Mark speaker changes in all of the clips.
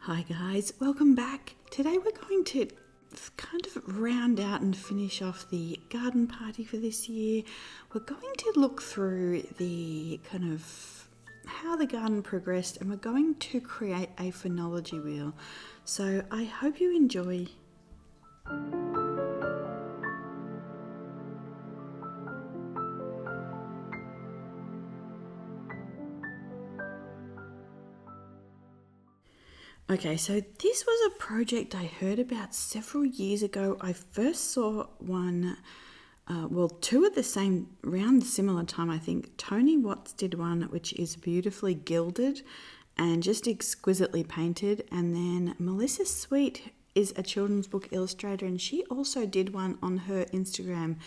Speaker 1: Hi guys, welcome back. Today we're going to kind of round out and finish off the garden party for this year. We're going to look through the kind of how the garden progressed, and we're going to create a phenology wheel. So I hope you enjoy. Okay, so this was a project I heard about several years ago. I first saw one, two at the same, around similar time, I think. Tony Watts did one which is beautifully gilded and just exquisitely painted. And then Melissa Sweet is a children's book illustrator, and she also did one on her Instagram,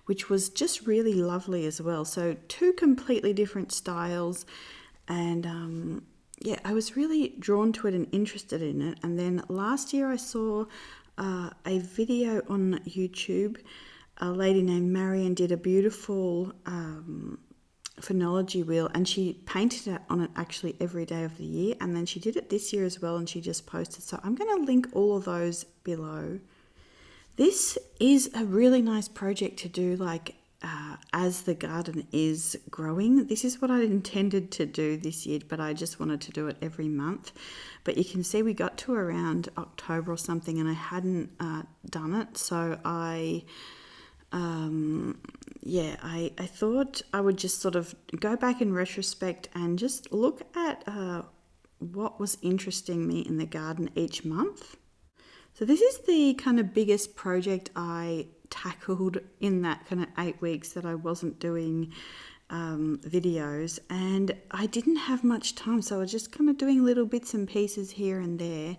Speaker 1: which was just really lovely as well. So two completely different styles, and yeah, I was really drawn to it and interested in it. And then last year I saw a video on YouTube. A lady named Marion did a beautiful phenology wheel, and she painted it on it actually every day of the year. And then she did it this year as well, and she just posted. So I'm going to link all of those below. This is a really nice project to do as the garden is growing. This is what I intended to do this year, but I just wanted to do it every month. But you can see we got to around October or something and I hadn't done it. So I thought I would just sort of go back in retrospect and just look at what was interesting me in the garden each month. So this is the kind of biggest project I tackled in that kind of 8 weeks that I wasn't doing videos, and I didn't have much time, so I was just kind of doing little bits and pieces here and there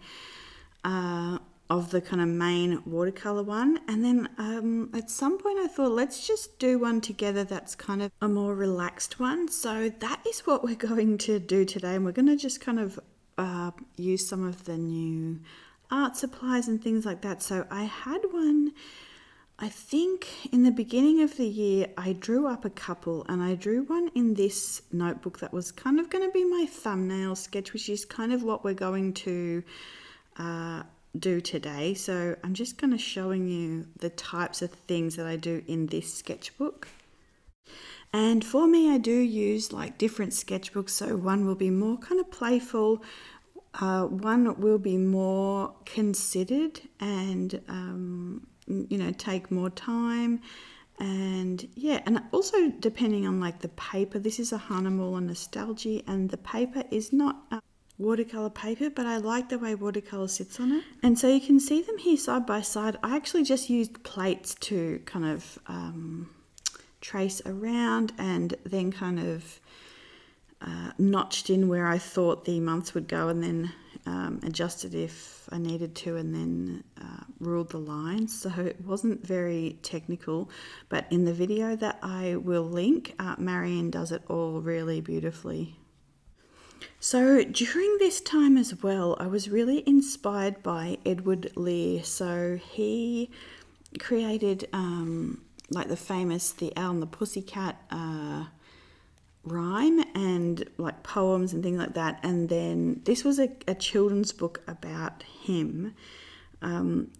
Speaker 1: of the kind of main watercolor one. And then at some point I thought, let's just do one together that's kind of a more relaxed one. So that is what we're going to do today, and we're going to just kind of use some of the new art supplies and things like that. So I had one, I think in the beginning of the year, I drew up a couple, and I drew one in this notebook that was kind of going to be my thumbnail sketch, which is kind of what we're going to do today. So I'm just kind of showing you the types of things that I do in this sketchbook. And for me, I do use like different sketchbooks. So one will be more kind of playful, one will be more considered and take more time, and yeah, and also depending on like the paper. This is a Hahnemuller Nostalgia, and the paper is not watercolor paper, but I like the way watercolor sits on it. And so you can see them here side by side. I actually just used plates to kind of trace around, and then kind of notched in where I thought the months would go, and then adjusted if I needed to, and then ruled the lines. So it wasn't very technical, but in the video that I will link, Marion does it all really beautifully. So during this time as well, I was really inspired by Edward Lear. So he created like the famous The Owl and the Pussycat rhyme and like poems and things like that. And then this was a children's book about him, and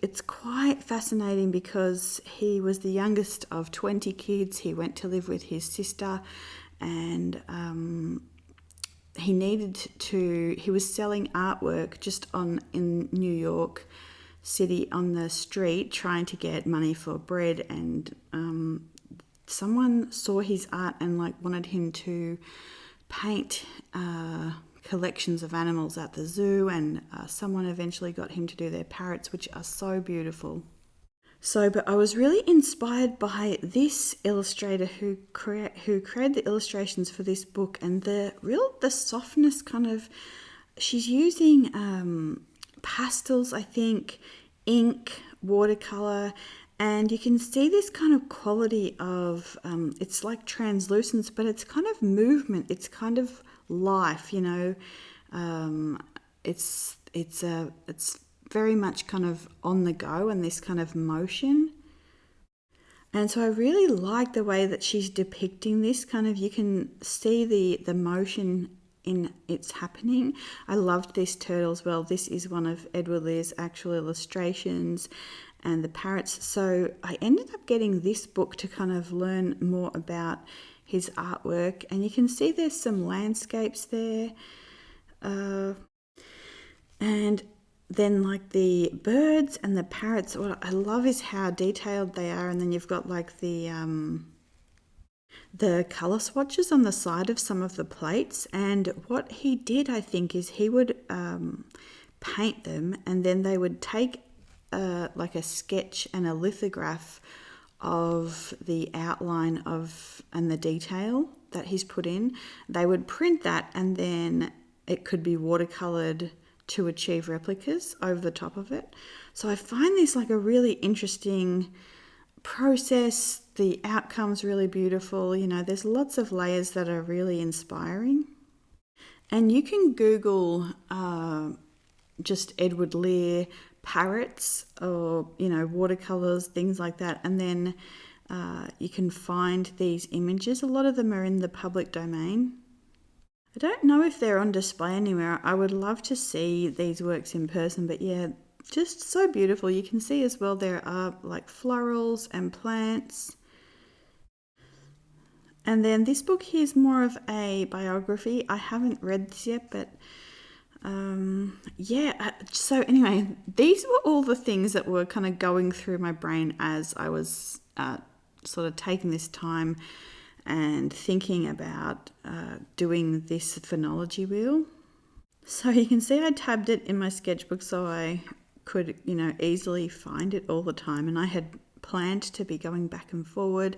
Speaker 1: it's quite fascinating because he was the youngest of 20 kids. He went to live with his sister, and he was selling artwork just in New York City on the street, trying to get money for bread, and someone saw his art and like wanted him to paint collections of animals at the zoo, and someone eventually got him to do their parrots, which are so beautiful. So, but I was really inspired by this illustrator who created the illustrations for this book, and the softness kind of, she's using pastels, I think, ink, watercolor, and you can see this kind of quality of, it's like translucence, but it's kind of movement. It's kind of life, it's very much kind of on the go, and this kind of motion. And so I really like the way that she's depicting this kind of, you can see the motion in its happening. I loved this turtle as well. This is one of Edward Lear's actual illustrations, and the parrots. So I ended up getting this book to kind of learn more about his artwork, and you can see there's some landscapes there, and then like the birds and the parrots. What I love is how detailed they are, and then you've got like the color swatches on the side of some of the plates. And what he did, I think, is he would paint them, and then they would take like a sketch and a lithograph of the outline of and the detail that he's put in. They would print that, and then it could be watercolored to achieve replicas over the top of it. So I find this like a really interesting process. The outcome's really beautiful. You know, there's lots of layers that are really inspiring. And you can Google just Edward Lear parrots, or, you know, watercolors, things like that. And then you can find these images. A lot of them are in the public domain. I don't know if they're on display anywhere. I would love to see these works in person, but yeah, just so beautiful. You can see as well there are like florals and plants. And then this book here is more of a biography. I haven't read this yet, but so anyway, these were all the things that were kind of going through my brain as I was sort of taking this time and thinking about doing this phenology wheel. So you can see I tabbed it in my sketchbook so I could, you know, easily find it all the time. And I had planned to be going back and forward,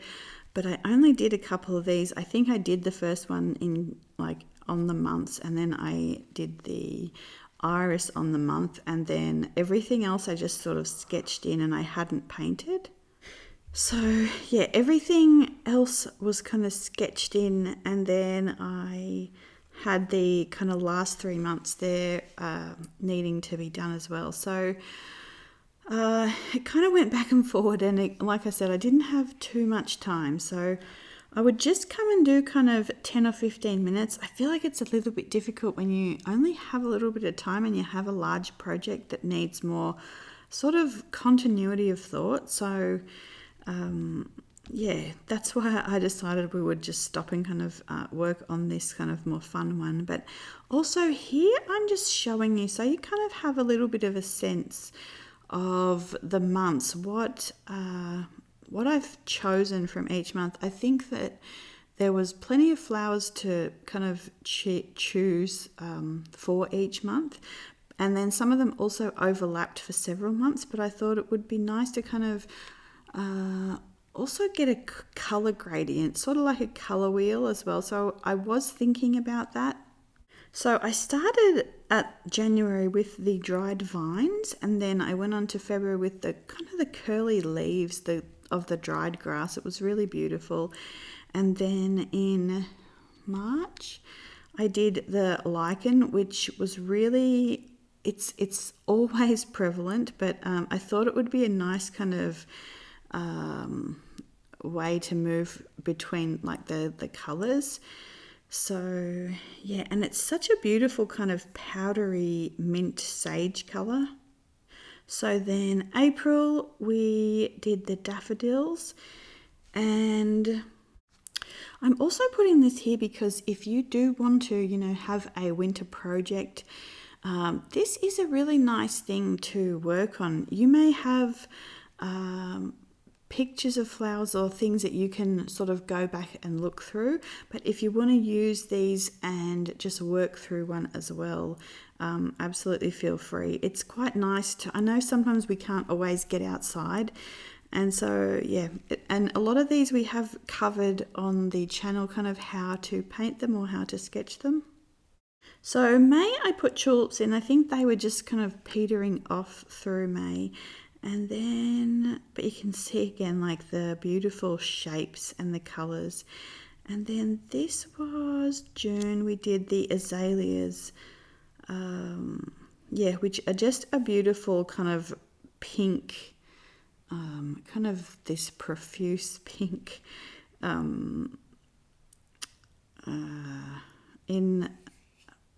Speaker 1: but I only did a couple of these. I think I did the first one in like on the months, and then I did the iris on the month, and then everything else I just sort of sketched in and I hadn't painted. So yeah, everything else was kind of sketched in, and then I had the kind of last 3 months there needing to be done as well. So it kind of went back and forward, and like I said, I didn't have too much time. So I would just come and do kind of 10 or 15 minutes. I feel like it's a little bit difficult when you only have a little bit of time and you have a large project that needs more sort of continuity of thought. So that's why I decided we would just stop and kind of work on this kind of more fun one. But also here I'm just showing you so you kind of have a little bit of a sense of the months, what I've chosen from each month. I think that there was plenty of flowers to kind of choose for each month. And then some of them also overlapped for several months, but I thought it would be nice to kind of also get a color gradient, sort of like a color wheel as well. So I was thinking about that. So I started at January with the dried vines, and then I went on to February with the kind of the curly leaves of the dried grass. It was really beautiful. And then in March I did the lichen, which was really, it's always prevalent, but I thought it would be a nice kind of way to move between like the colors. So yeah, and it's such a beautiful kind of powdery mint sage color. So then April we did the daffodils, and I'm also putting this here because if you do want to, you know, have a winter project, this is a really nice thing to work on. You may have pictures of flowers or things that you can sort of go back and look through, but if you want to use these and just work through one as well, absolutely feel free. It's quite nice I know sometimes we can't always get outside, and so yeah, and a lot of these we have covered on the channel, kind of how to paint them or how to sketch them. So May I put tulips in. I think they were just kind of petering off through May. And then, but you can see again like the beautiful shapes and the colours. And then this was June. We did the azaleas, which are just a beautiful kind of pink, kind of this profuse pink in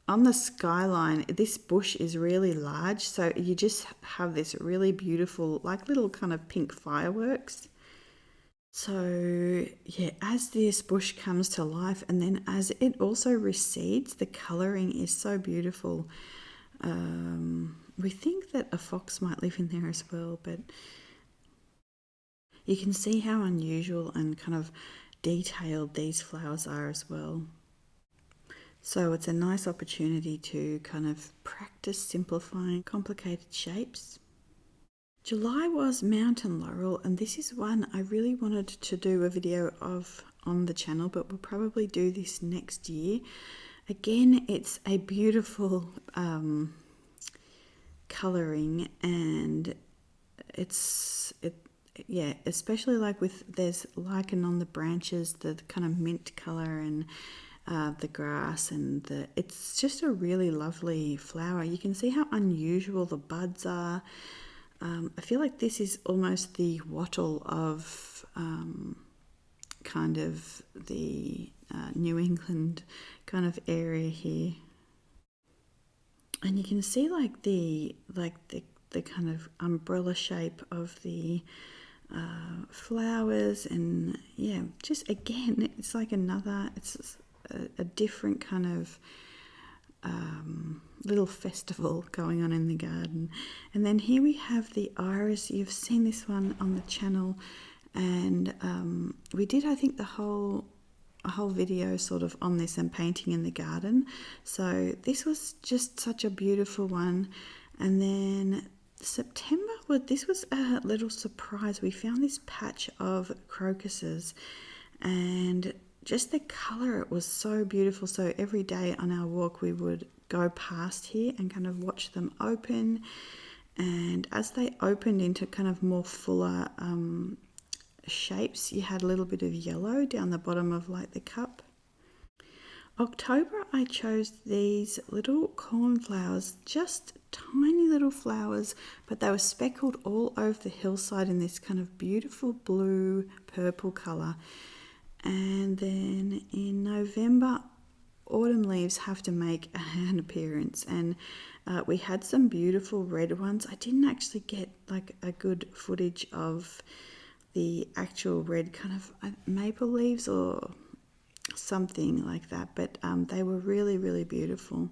Speaker 1: on the skyline, this bush is really large, so you just have this really beautiful, like little kind of pink fireworks. So yeah, as this bush comes to life, and then as it also recedes, the colouring is so beautiful. We think that a fox might live in there as well, but you can see how unusual and kind of detailed these flowers are as well. So it's a nice opportunity to kind of practice simplifying complicated shapes. July was mountain laurel, and this is one I really wanted to do a video of on the channel, but we'll probably do this next year. Again, it's a beautiful colouring, and yeah, especially like with there's lichen on the branches, the kind of mint colour, and the grass, and it's just a really lovely flower. You can see how unusual the buds are. I feel like this is almost the wattle of kind of the New England kind of area here. And you can see like the kind of umbrella shape of the flowers, and yeah, just again, it's like it's a different kind of little festival going on in the garden. And then here we have the iris. You've seen this one on the channel, and we did, I think, a whole video sort of on this and painting in the garden. So this was just such a beautiful one. And then September, well, this was a little surprise. We found this patch of crocuses, and just the colour, it was so beautiful. So every day on our walk we would go past here and kind of watch them open, and as they opened into kind of more fuller shapes, you had a little bit of yellow down the bottom of like the cup. October, I chose these little cornflowers, just tiny little flowers, but they were speckled all over the hillside in this kind of beautiful blue purple colour. And then in November, autumn leaves have to make an appearance, and we had some beautiful red ones. I didn't actually get like a good footage of the actual red kind of maple leaves or something like that, but they were really, really beautiful.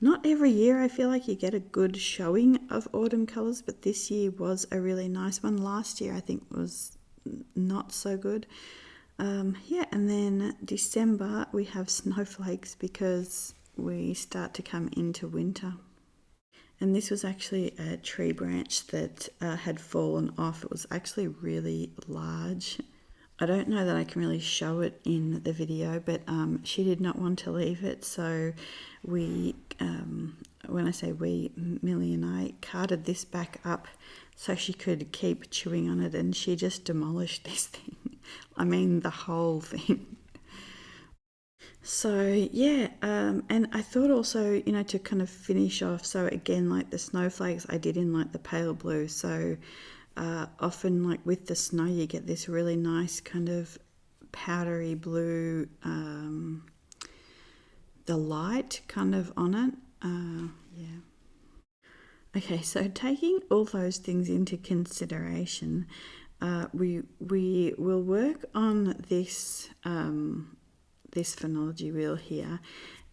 Speaker 1: Not every year I feel like you get a good showing of autumn colours, but this year was a really nice one. Last year I think was not so good. Yeah, and then December we have snowflakes because we start to come into winter. And this was actually a tree branch that had fallen off. It was actually really large. I don't know that I can really show it in the video, but she did not want to leave it, so we, when I say we, Millie and I, carted this back up so she could keep chewing on it, and she just demolished this thing. I mean, the whole thing. So yeah, and I thought also, you know, to kind of finish off, so again, like the snowflakes I did in like the pale blue, so often like with the snow you get this really nice kind of powdery blue, the light kind of on it. Yeah. Okay, so taking all those things into consideration, we will work on this this phenology wheel here,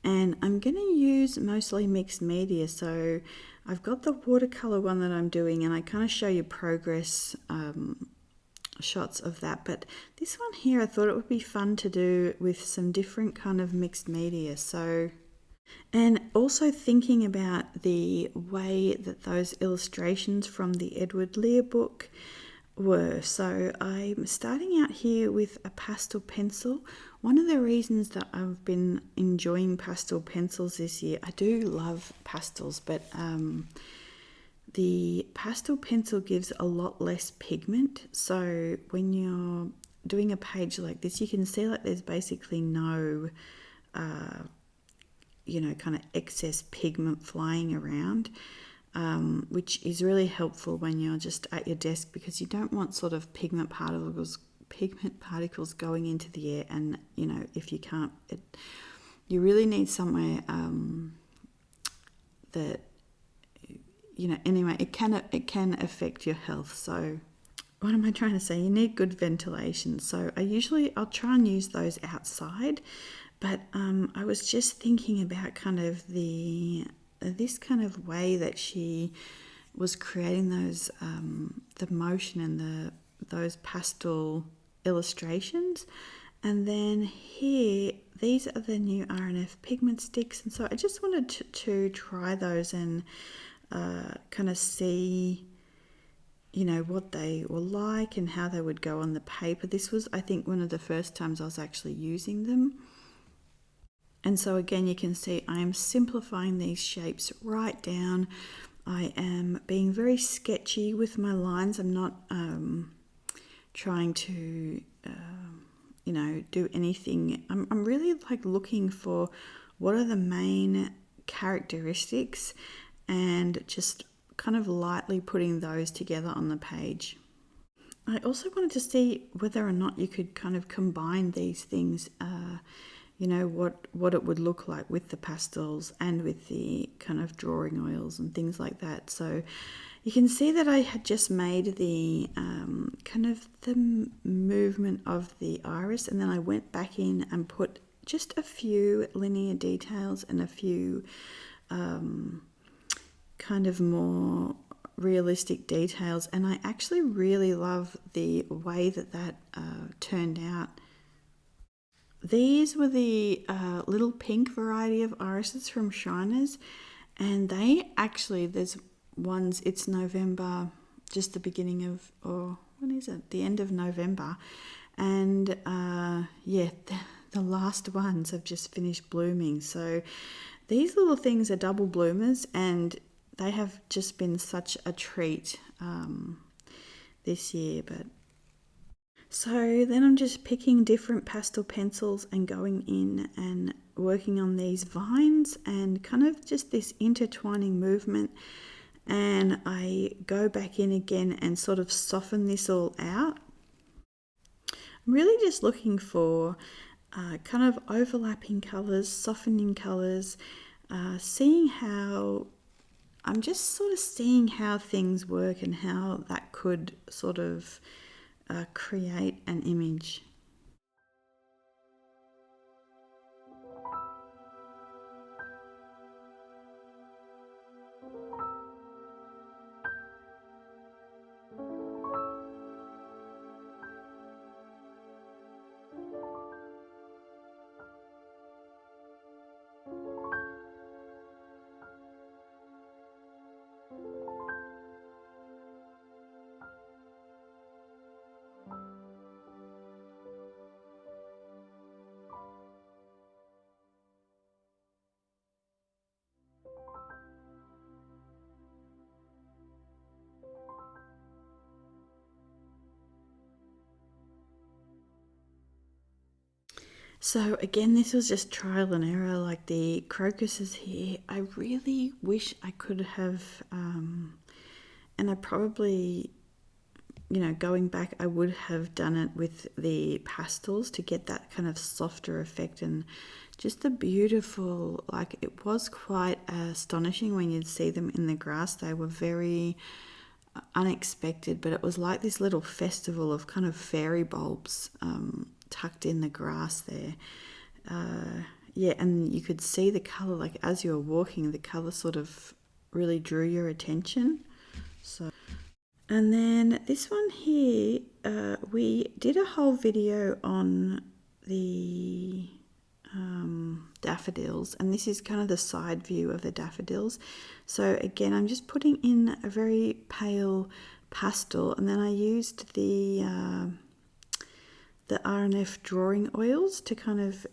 Speaker 1: and I'm going to use mostly mixed media. So I've got the watercolor one that I'm doing, and I kind of show you progress shots of that, but this one here I thought it would be fun to do with some different kind of mixed media. So, and also thinking about the way that those illustrations from the Edward Lear book were. So I'm starting out here with a pastel pencil. One of the reasons that I've been enjoying pastel pencils this year, I do love pastels, but the pastel pencil gives a lot less pigment. So when you're doing a page like this, you can see like there's basically no you know, kind of excess pigment flying around, which is really helpful when you're just at your desk, because you don't want sort of pigment particles going into the air, and you know, if you can't, you really need somewhere that, anyway, it can affect your health. So what am I trying to say? You need good ventilation. So I'll try and use those outside, but I was just thinking about kind of this kind of way that she was creating those the motion and those pastel illustrations. And then here, these are the new RNF pigment sticks, and so I just wanted to try those and kind of see, what they were like and how they would go on the paper. This was, I think, one of the first times I was actually using them. And so again, you can see I am simplifying these shapes right down. I am being very sketchy with my lines. I'm not trying to, do anything. I'm really like looking for what are the main characteristics and just kind of lightly putting those together on the page. I also wanted to see whether or not you could kind of combine these things, what it would look like with the pastels and with the kind of drawing oils and things like that. So you can see that I had just made the kind of the movement of the iris, and then I went back in and put just a few linear details and a few kind of more realistic details, and I actually really love the way that turned out. These were the little pink variety of irises from Shiners, and they actually, there's ones, it's November, just the beginning of, or when is it? The end of November, and the last ones have just finished blooming. So these little things are double bloomers, and they have just been such a treat this year. But so then I'm just picking different pastel pencils and going in and working on these vines and kind of just this intertwining movement, and I go back in again and sort of soften this all out. I'm really just looking for kind of overlapping colours, softening colours, seeing how I'm just sort of seeing how things work and how that could sort of create an image. So again, this was just trial and error, like the crocuses here. I really wish I could have, and I probably, going back, I would have done it with the pastels to get that kind of softer effect, and just the beautiful, like it was quite astonishing when you'd see them in the grass. They were very unexpected, but it was like this little festival of kind of fairy bulbs tucked in the grass there. And you could see the colour, like as you were walking, the colour sort of really drew your attention. So, and then this one here, we did a whole video on the daffodils, and this is kind of the side view of the daffodils. So again, I'm just putting in a very pale pastel, and then I used the RNF drawing oils to kind of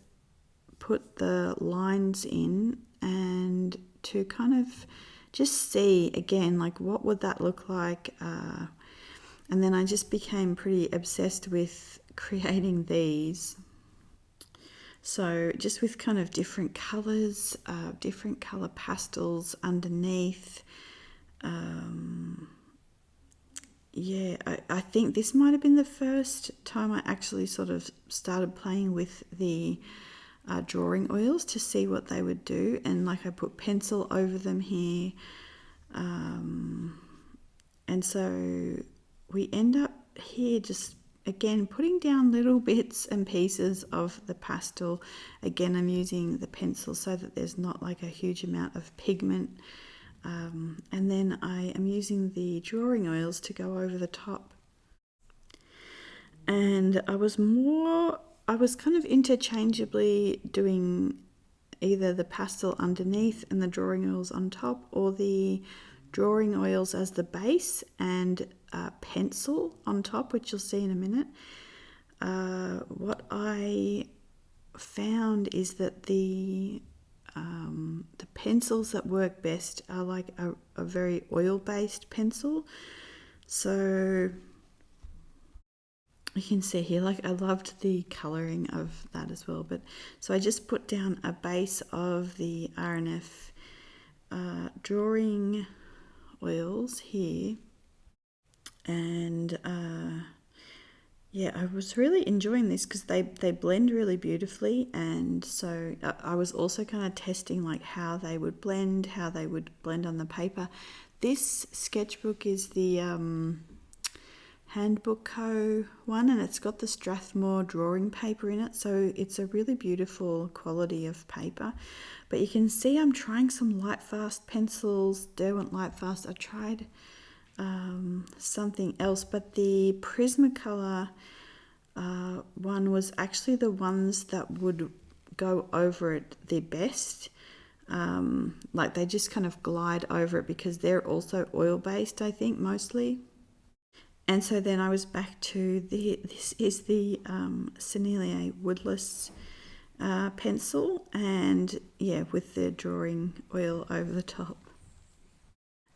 Speaker 1: put the lines in and to kind of just see again, like what would that look like, and then I just became pretty obsessed with creating these. So just with kind of different colours, different colour pastels underneath. I think this might have been the first time I actually sort of started playing with the drawing oils to see what they would do, and like I put pencil over them here, and so we end up here just again putting down little bits and pieces of the pastel. Again, I'm using the pencil so that there's not like a huge amount of pigment, and then I am using the drawing oils to go over the top. And I was kind of interchangeably doing either the pastel underneath and the drawing oils on top, or the drawing oils as the base and pencil on top, which you'll see in a minute. What I found is that the pencils that work best are like a very oil-based pencil. So you can see here, like I loved the colouring of that as well. But so I just put down a base of the R&F drawing oils here, and yeah, I was really enjoying this because they blend really beautifully. And so I was also kind of testing like how they would blend on the paper. This sketchbook is the Handbook Co. one, and it's got the Strathmore drawing paper in it, so it's a really beautiful quality of paper. But you can see I'm trying some Lightfast pencils, Derwent Lightfast. I tried something else, but the Prismacolor one was actually the ones that would go over it the best. Like they just kind of glide over it because they're also oil-based, I think, mostly. And so then I was back to this is the Sennelier Woodless pencil, and yeah, with the drawing oil over the top.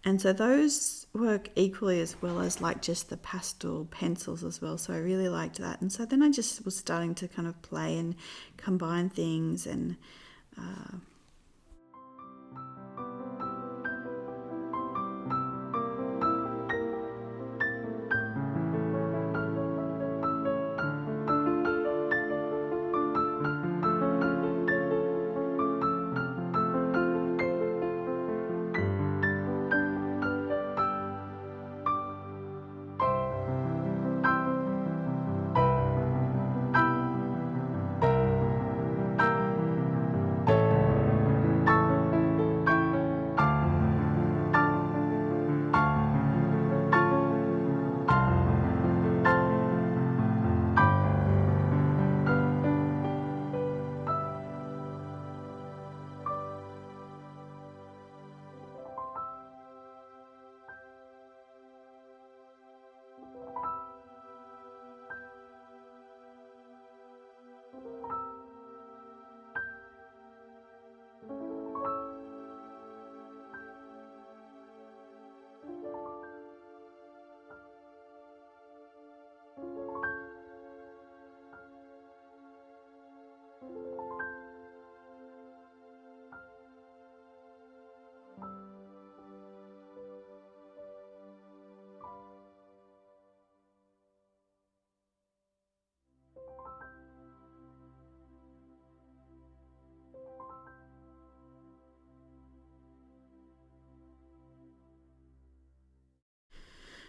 Speaker 1: And so those work equally as well as like just the pastel pencils as well. So I really liked that. And so then I just was starting to kind of play and combine things, and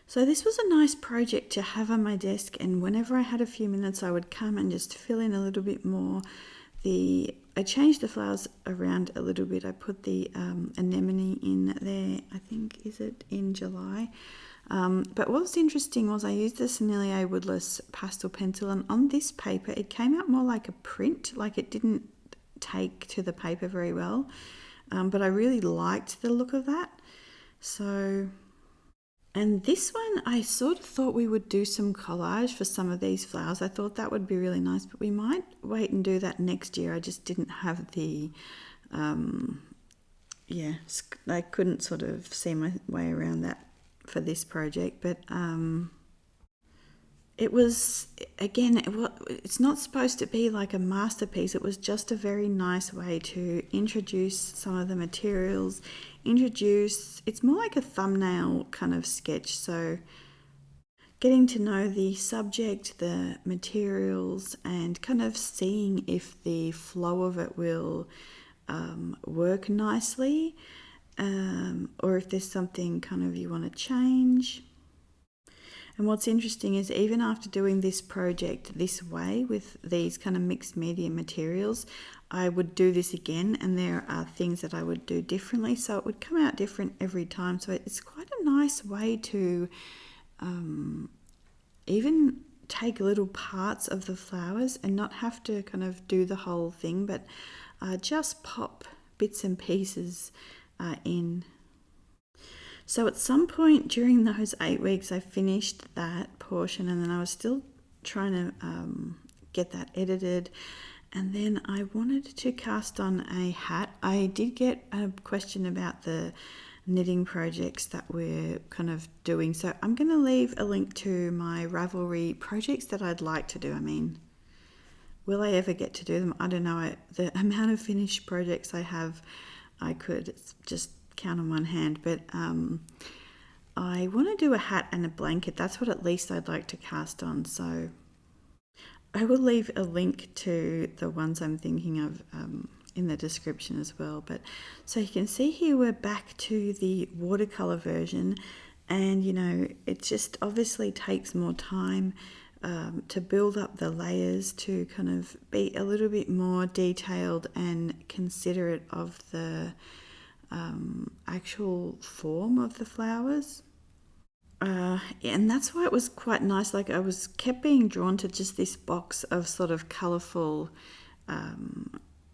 Speaker 1: so this was a nice project to have on my desk, and whenever I had a few minutes I would come and just fill in a little bit more. I changed the flowers around a little bit. I put the anemone in there, I think, is it in July? But what was interesting was I used the Sennelier Woodless pastel pencil, and on this paper it came out more like a print, like it didn't take to the paper very well, but I really liked the look of that. So, and this one I sort of thought we would do some collage for some of these flowers. I thought that would be really nice, but we might wait and do that next year. I just didn't have the I couldn't sort of see my way around that for this project. But it was, again, it's not supposed to be like a masterpiece. It was just a very nice way to introduce some of the materials, it's more like a thumbnail kind of sketch. So getting to know the subject, the materials, and kind of seeing if the flow of it will work nicely, or if there's something kind of you want to change. And what's interesting is even after doing this project this way with these kind of mixed media materials, I would do this again, and there are things that I would do differently, so it would come out different every time. So it's quite a nice way to even take little parts of the flowers and not have to kind of do the whole thing, but just pop bits and pieces in. So at some point during those 8 weeks, I finished that portion, and then I was still trying to get that edited. And then I wanted to cast on a hat. I did get a question about the knitting projects that we're kind of doing. So I'm going to leave a link to my Ravelry projects that I'd like to do. I mean, will I ever get to do them? I don't know. The amount of finished projects I have, I could just count on one hand, but I want to do a hat and a blanket. That's what at least I'd like to cast on. So I will leave a link to the ones I'm thinking of in the description as well. But so you can see here we're back to the watercolor version, and you know, it just obviously takes more time to build up the layers, to kind of be a little bit more detailed and considerate of the actual form of the flowers. And that's why it was quite nice. Like I was kept being drawn to just this box of sort of colourful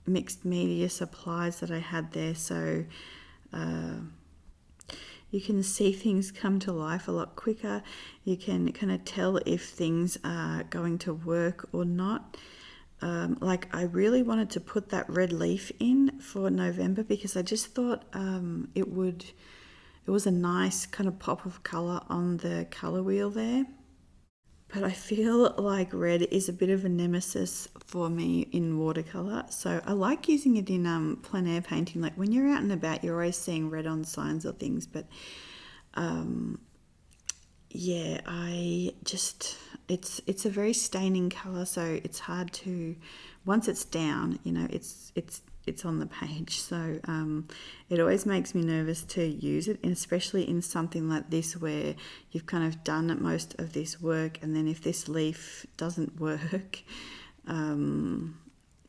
Speaker 1: mixed media supplies that I had there. So you can see things come to life a lot quicker. You can kind of tell if things are going to work or not. Like I really wanted to put that red leaf in for November because I just thought it was a nice kind of pop of colour on the colour wheel there. But I feel like red is a bit of a nemesis for me in watercolour. So I like using it in plein air painting. Like when you're out and about, you're always seeing red on signs or things. But yeah, it's a very staining colour, so it's hard to, once it's down, you know, it's on the page. So it always makes me nervous to use it, and especially in something like this where you've kind of done most of this work, and then if this leaf doesn't work,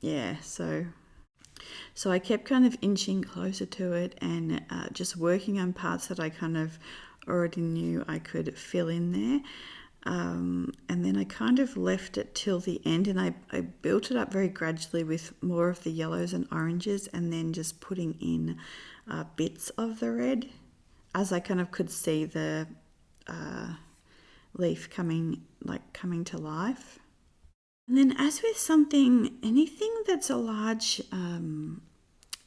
Speaker 1: yeah, so I kept kind of inching closer to it and just working on parts that I kind of already knew I could fill in there. And then I kind of left it till the end, and I built it up very gradually with more of the yellows and oranges, and then just putting in bits of the red as I kind of could see the leaf coming to life. And then as with anything that's a large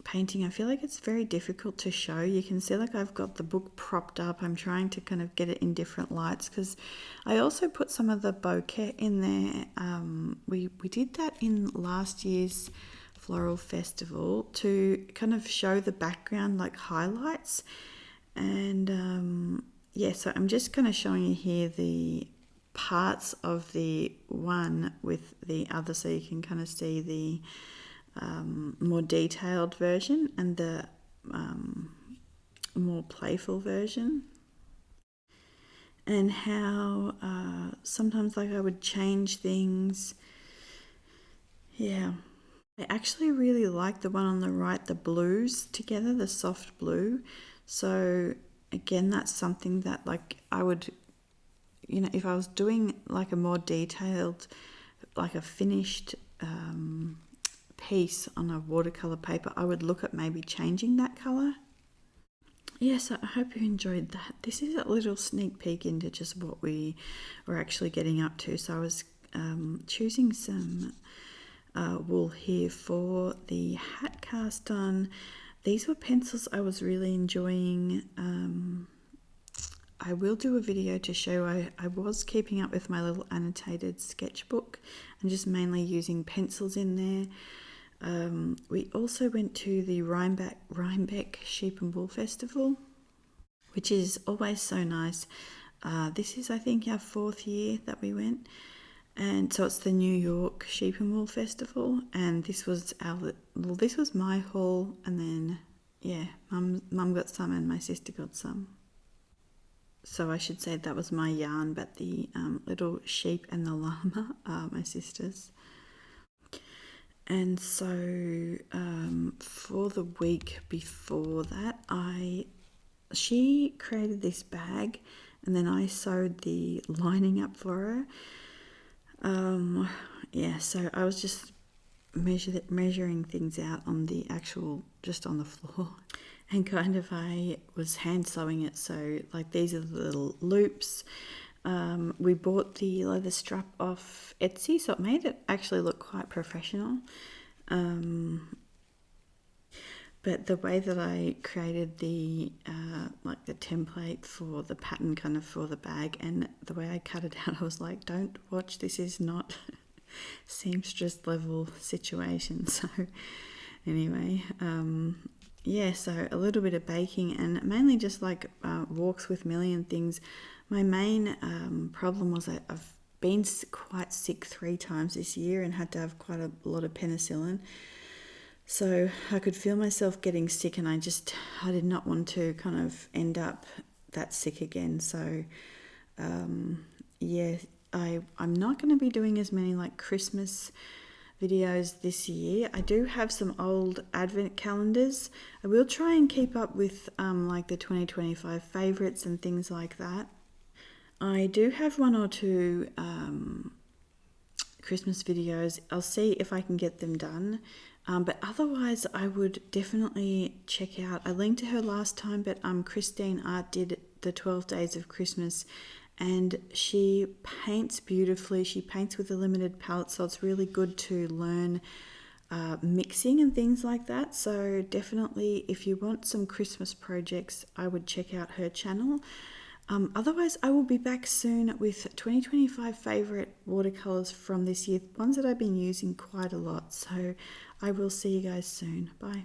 Speaker 1: painting, I feel like it's very difficult to show. You can see like I've got the book propped up. I'm trying to kind of get it in different lights because I also put some of the bokeh in there. We did that in last year's Floral Festival to kind of show the background, like highlights. And yeah, so I'm just kind of showing you here the parts of the one with the other, so you can kind of see the more detailed version and the more playful version, and how sometimes like I would change things. Yeah, I actually really like the one on the right, the blues together, the soft blue. So again, that's something that like I would, you know, if I was doing like a more detailed, like a finished piece on a watercolor paper, I would look at maybe changing that color. Yes, I hope you enjoyed that. This is a little sneak peek into just what we were actually getting up to. So I was choosing some wool here for the hat cast on. These were pencils I was really enjoying. I will do a video to show I was keeping up with my little annotated sketchbook and just mainly using pencils in there. We also went to the Rhinebeck Sheep and Wool Festival, which is always so nice. This is, I think, our 4th year that we went. And so it's the New York Sheep and Wool Festival, and this was this was my haul, and then yeah, mum got some and my sister got some. So I should say that was my yarn, but the little sheep and the llama are my sister's. And so for the week before that, she created this bag, and then I sewed the lining up for her. Yeah, so I was just measuring things out on the actual, just on the floor, and kind of I was hand sewing it. So like these are the little loops. We bought the leather strap off Etsy, so it made it actually look quite professional. But the way that I created the like the template for the pattern kind of for the bag, and the way I cut it out, I was like, don't watch, this is not seamstress level situation. So anyway, yeah, so a little bit of baking and mainly just like walks with Millie and things. My main problem was I've been quite sick 3 times this year and had to have quite a lot of penicillin. So I could feel myself getting sick, and I did not want to kind of end up that sick again. So yeah, I'm not going to be doing as many like Christmas videos this year. I do have some old advent calendars. I will try and keep up with like the 2025 favorites and things like that. I do have 1 or 2 Christmas videos. I'll see if I can get them done. But otherwise, I would definitely check out, I linked to her last time, but Christine Art did the 12 Days of Christmas, and she paints beautifully. She paints with a limited palette, so it's really good to learn mixing and things like that. So definitely, if you want some Christmas projects, I would check out her channel. Otherwise, I will be back soon with 2025 favourite watercolours from this year, ones that I've been using quite a lot. So I will see you guys soon. Bye.